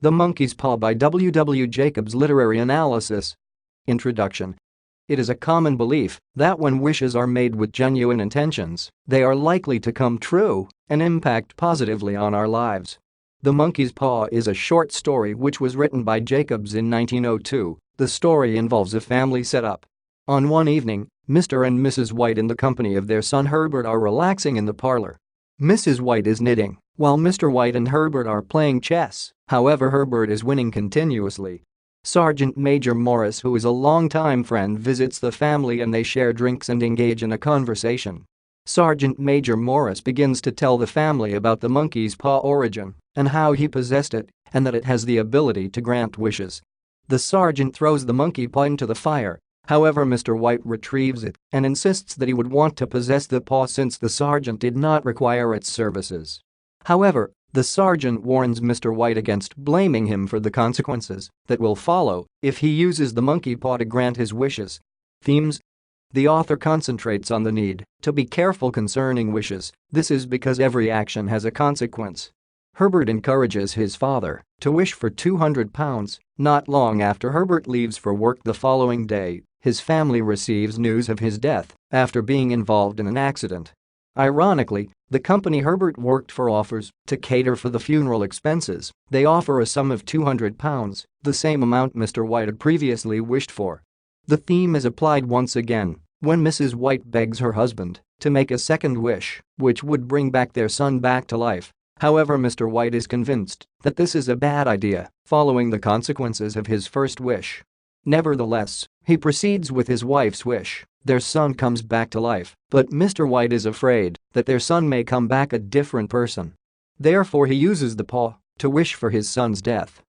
The Monkey's Paw by W. W. Jacobs. Literary analysis. Introduction. It is a common belief that when wishes are made with genuine intentions, they are likely to come true and impact positively on our lives. The Monkey's Paw is a short story which was written by Jacobs in 1902. The story involves a family setup. On one evening, Mr. and Mrs. White in the company of their son Herbert are relaxing in the parlor. Mrs. White is knitting, while Mr. White and Herbert are playing chess. However, Herbert is winning continuously. Sergeant Major Morris, who is a longtime friend, visits the family and they share drinks and engage in a conversation. Sergeant Major Morris begins to tell the family about the monkey's paw origin and how he possessed it and that it has the ability to grant wishes. The sergeant throws the monkey paw into the fire. However, Mr. White retrieves it and insists that he would want to possess the paw since the sergeant did not require its services. However, the sergeant warns Mr. White against blaming him for the consequences that will follow if he uses the monkey paw to grant his wishes. Themes. The author concentrates on the need to be careful concerning wishes. This is because every action has a consequence. Herbert encourages his father to wish for £200. Not long after Herbert leaves for work the following day, his family receives news of his death after being involved in an accident. Ironically, the company Herbert worked for offers to cater for the funeral expenses. They offer a sum of £200, the same amount Mr. White had previously wished for. The theme is applied once again when Mrs. White begs her husband to make a second wish, which would bring back their son back to life. However, Mr. White is convinced that this is a bad idea, following the consequences of his first wish. Nevertheless, he proceeds with his wife's wish. Their son comes back to life, but Mr. White is afraid that their son may come back a different person. Therefore, he uses the paw to wish for his son's death.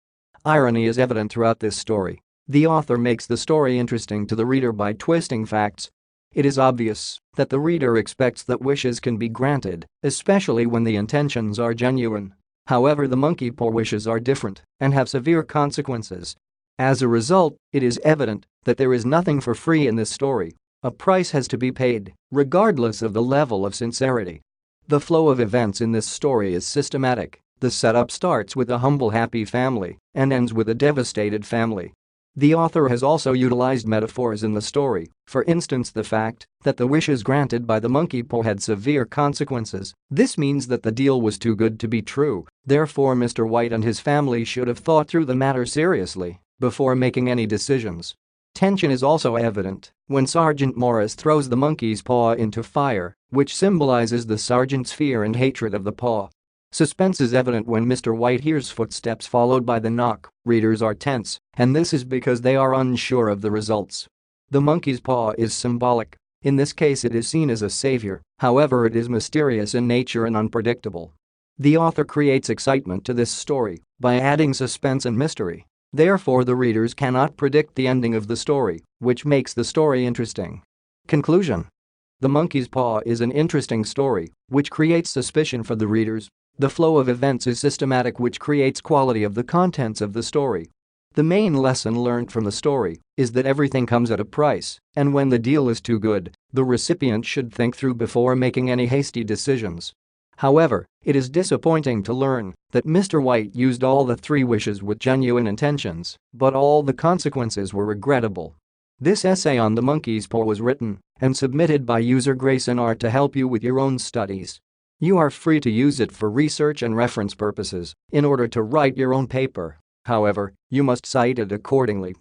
Irony is evident throughout this story. The author makes the story interesting to the reader by twisting facts. It is obvious that the reader expects that wishes can be granted, especially when the intentions are genuine. However, the monkey paw wishes are different and have severe consequences. As a result, it is evident that there is nothing for free in this story. A price has to be paid, regardless of the level of sincerity. The flow of events in this story is systematic. The setup starts with a humble, happy family and ends with a devastated family. The author has also utilized metaphors in the story, for instance the fact that the wishes granted by the monkey paw had severe consequences. This means that the deal was too good to be true. Therefore, Mr. White and his family should have thought through the matter seriously before making any decisions. Tension is also evident when Sergeant Morris throws the monkey's paw into fire, which symbolizes the sergeant's fear and hatred of the paw. Suspense is evident when Mr. White hears footsteps followed by the knock. Readers are tense, and this is because they are unsure of the results. The monkey's paw is symbolic. In this case, it is seen as a savior. However, it is mysterious in nature and unpredictable. The author creates excitement to this story by adding suspense and mystery. Therefore, the readers cannot predict the ending of the story, which makes the story interesting. Conclusion. The Monkey's Paw is an interesting story, which creates suspicion for the readers. The flow of events is systematic, which creates quality of the contents of the story. The main lesson learned from the story is that everything comes at a price, and when the deal is too good, the recipient should think through before making any hasty decisions. However, it is disappointing to learn that Mr. White used all the 3 wishes with genuine intentions, but all the consequences were regrettable. This essay on the Monkey's Paw was written and submitted by user Grayson R to help you with your own studies. You are free to use it for research and reference purposes in order to write your own paper. However, you must cite it accordingly.